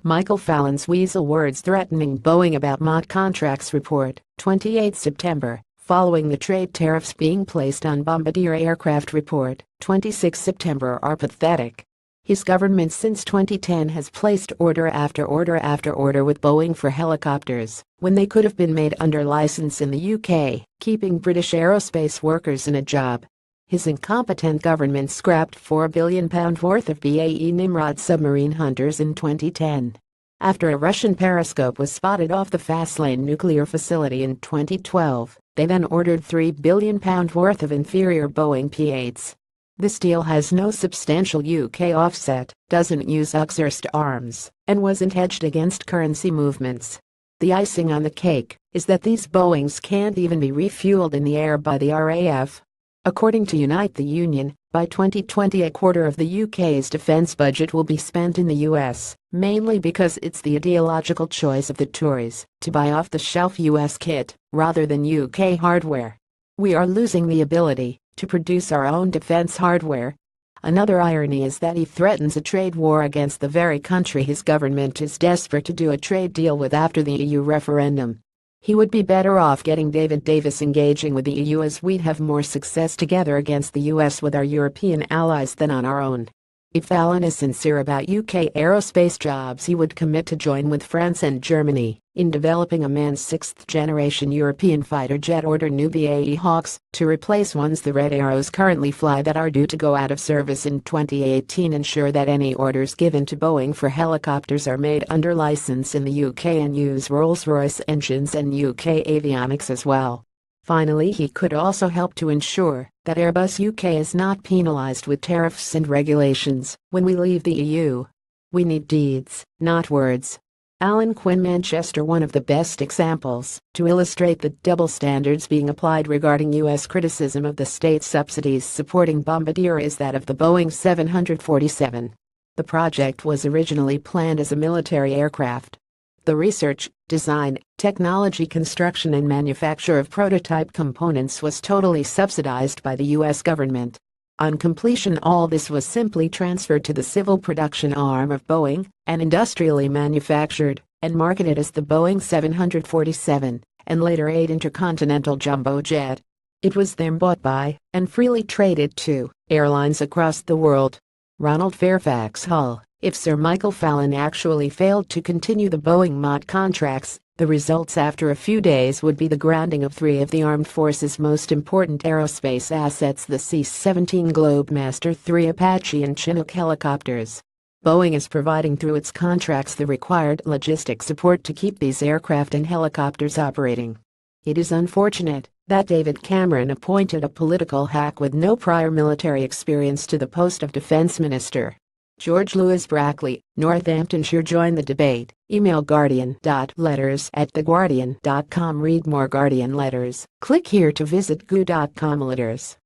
Michael Fallon's weasel words threatening Boeing about mod contracts report, 28 September, following the trade tariffs being placed on Bombardier aircraft report, 26 September are pathetic. His government since 2010 has placed order after order after order with Boeing for helicopters, when they could have been made under license in the UK, keeping British aerospace workers in a job. His incompetent government scrapped £4 billion worth of BAE Nimrod submarine hunters in 2010. After a Russian periscope was spotted off the Fallon nuclear facility in 2012, they then ordered £3 billion worth of inferior Boeing P-8s. This deal has no substantial UK offset, doesn't use Uxorst arms, and wasn't hedged against currency movements. The icing on the cake is that these Boeings can't even be refueled in the air by the RAF. According to Unite the Union, by 2020 a quarter of the UK's defence budget will be spent in the US, mainly because it's the ideological choice of the Tories to buy off-the-shelf US kit rather than UK hardware. We are losing the ability to produce our own defense hardware. Another irony is that he threatens a trade war against the very country his government is desperate to do a trade deal with after the EU referendum. He would be better off getting David Davis engaging with the EU, as we'd have more success together against the US with our European allies than on our own. If Fallon is sincere about UK aerospace jobs, he would commit to join with France and Germany in developing a manned sixth-generation European fighter jet, order new BAE Hawks to replace ones the Red Arrows currently fly that are due to go out of service in 2018, ensure that any orders given to Boeing for helicopters are made under license in the UK and use Rolls-Royce engines and UK avionics as well. Finally, he could also help to ensure that Airbus UK is not penalized with tariffs and regulations when we leave the EU. We need deeds, not words. Alan Quinn, Manchester. One of the best examples to illustrate the double standards being applied regarding US criticism of the state subsidies supporting Bombardier is that of the Boeing 747. The project was originally planned as a military aircraft. The research, design, technology, construction and manufacture of prototype components was totally subsidized by the US government. On completion, all this was simply transferred to the civil production arm of Boeing and industrially manufactured and marketed as the Boeing 747 and later 8 Intercontinental Jumbo Jet. It was then bought by and freely traded to airlines across the world. Ronald Fairfax Hull. If Sir Michael Fallon actually failed to continue the Boeing mod contracts, the results after a few days would be the grounding of 3 of the armed forces' most important aerospace assets, the C-17 Globemaster III Apache and Chinook helicopters. Boeing is providing through its contracts the required logistic support to keep these aircraft and helicopters operating. It is unfortunate that David Cameron appointed a political hack with no prior military experience to the post of Defense Minister. George Louis Brackley, Northamptonshire. Join the debate. Email guardian.letters@theguardian.com. Read more Guardian letters. Click here to visit goo.com letters.